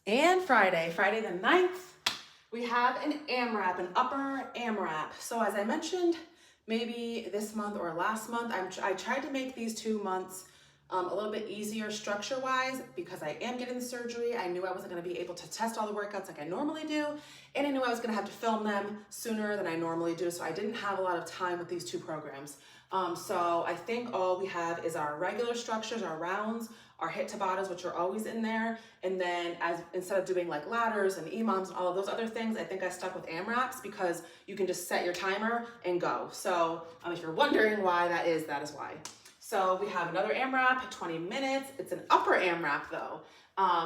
And Friday the 9th, we have an AMRAP, an upper AMRAP. So as I mentioned, maybe this month or last month, I tried to make these 2 months a little bit easier structure-wise because I am getting the surgery. I knew I wasn't gonna be able to test all the workouts like I normally do, and I knew I was gonna have to film them sooner than I normally do, so I didn't have a lot of time with these 2 programs. So I think all we have is our regular structures, our rounds, our hit Tabatas, which are always in there. And then instead of doing like ladders and EMOMs and all of those other things, I think I stuck with AMRAPs because you can just set your timer and go. So if you're wondering why that is why. So we have another AMRAP, 20 minutes. It's an upper AMRAP though.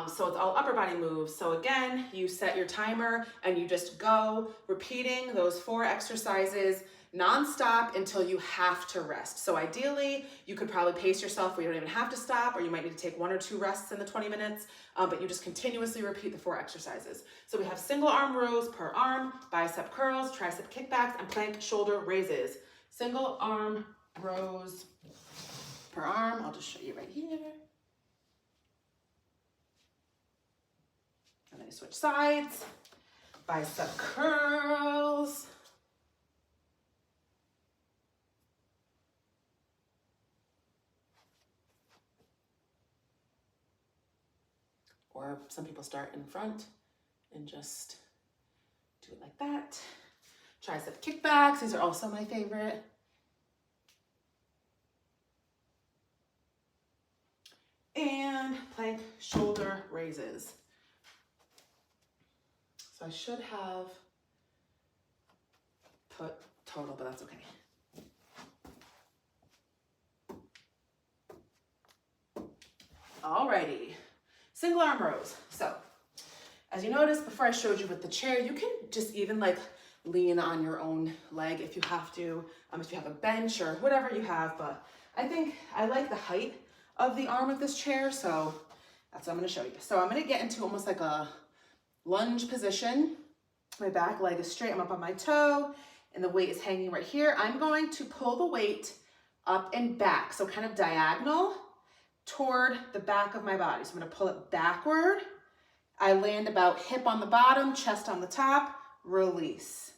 So it's all upper body moves. So again, you set your timer and you just go repeating those 4 exercises non-stop until you have to rest. So ideally, you could probably pace yourself where you don't even have to stop, or you might need to take 1 or 2 rests in the 20 minutes, but you just continuously repeat the 4 exercises. So we have single arm rows per arm, bicep curls, tricep kickbacks, and plank shoulder raises. Single arm rows per arm. I'll just show you right here. And then you switch sides. Bicep curls. Or some people start in front and just do it like that. Tricep kickbacks, these are also my favorite. And plank shoulder raises. So I should have put total, but that's okay. Alrighty. Single arm rows. So as you noticed before I showed you with the chair, you can just even like lean on your own leg if you have to, if you have a bench or whatever you have, but I think I like the height of the arm of this chair, so that's what I'm gonna show you. So I'm gonna get into almost like a lunge position. My back leg is straight, I'm up on my toe, and the weight is hanging right here. I'm going to pull the weight up and back, so kind of diagonal toward the back of my body. So I'm gonna pull it backward. I land about hip on the bottom, chest on the top, release.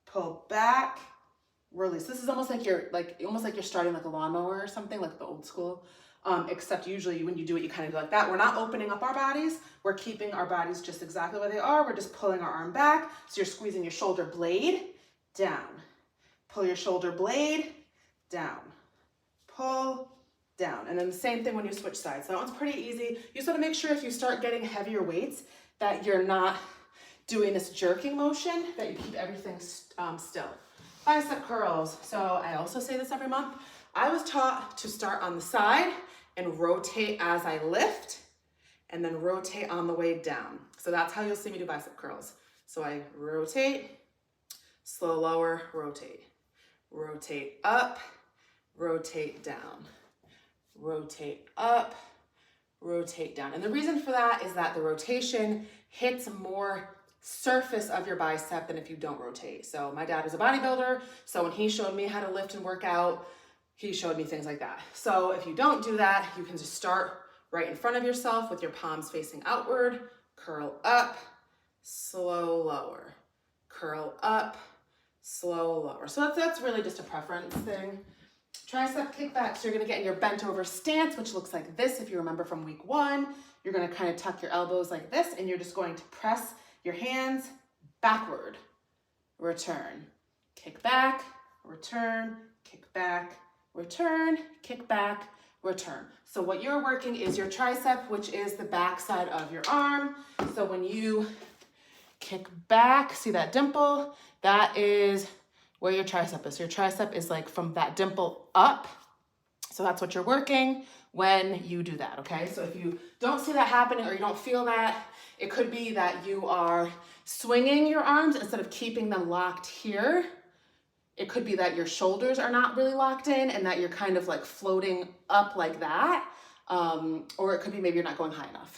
Pull back, release. This is almost like you're starting like a lawnmower or something, like the old school. Except usually when you do it, you kind of go like that. We're not opening up our bodies. We're keeping our bodies just exactly where they are. We're just pulling our arm back. So you're squeezing your shoulder blade down. Pull your shoulder blade down. Pull down. And then the same thing when you switch sides. So that one's pretty easy. You just want to make sure if you start getting heavier weights that you're not doing this jerking motion, that you keep everything still. Bicep curls. So I also say this every month. I was taught to start on the side and rotate as I lift and then rotate on the way down. So that's how you'll see me do bicep curls. So I rotate, slow lower, rotate. Rotate up, rotate down. Rotate up, rotate down. And the reason for that is that the rotation hits more surface of your bicep than if you don't rotate. So my dad was a bodybuilder, so when he showed me how to lift and work out, he showed me things like that. So if you don't do that, you can just start right in front of yourself with your palms facing outward, curl up, slow lower, curl up, slow lower. So that's really just a preference thing. Tricep kickbacks, you're gonna get in your bent over stance, which looks like this. If you remember from week 1, you're gonna kind of tuck your elbows like this, and you're just going to press your hands backward, return, kick back, return, kick back, return, kick back, return. So what you're working is your tricep, which is the back side of your arm. So when you kick back, see that dimple? That is where your tricep is. Your tricep is like from that dimple up. So that's what you're working when you do that, okay? So if you don't see that happening or you don't feel that, it could be that you are swinging your arms instead of keeping them locked here. It could be that your shoulders are not really locked in and that you're kind of like floating up like that. Or it could be maybe you're not going high enough.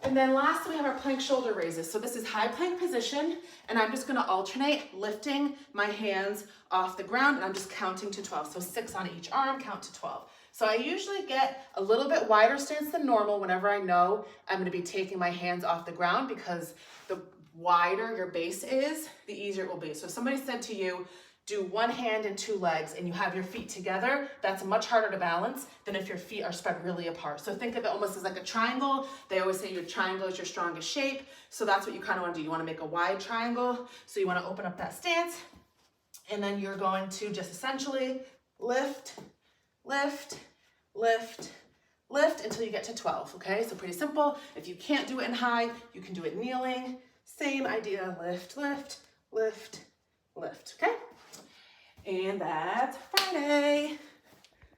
And then last we have our plank shoulder raises. So this is high plank position, and I'm just gonna alternate lifting my hands off the ground, and I'm just counting to 12. So 6 on each arm, count to 12. So I usually get a little bit wider stance than normal whenever I know I'm gonna be taking my hands off the ground, because the wider your base is, the easier it will be. So if somebody said to you, do one hand and two legs, and you have your feet together, that's much harder to balance than if your feet are spread really apart. So think of it almost as like a triangle. They always say your triangle is your strongest shape. So that's what you kind of want to do. You want to make a wide triangle. So you want to open up that stance, and then you're going to just essentially lift, lift, lift, lift until you get to 12, okay? So pretty simple. If you can't do it in high, you can do it kneeling. Same idea, lift, lift, lift, lift, okay? And that's Friday.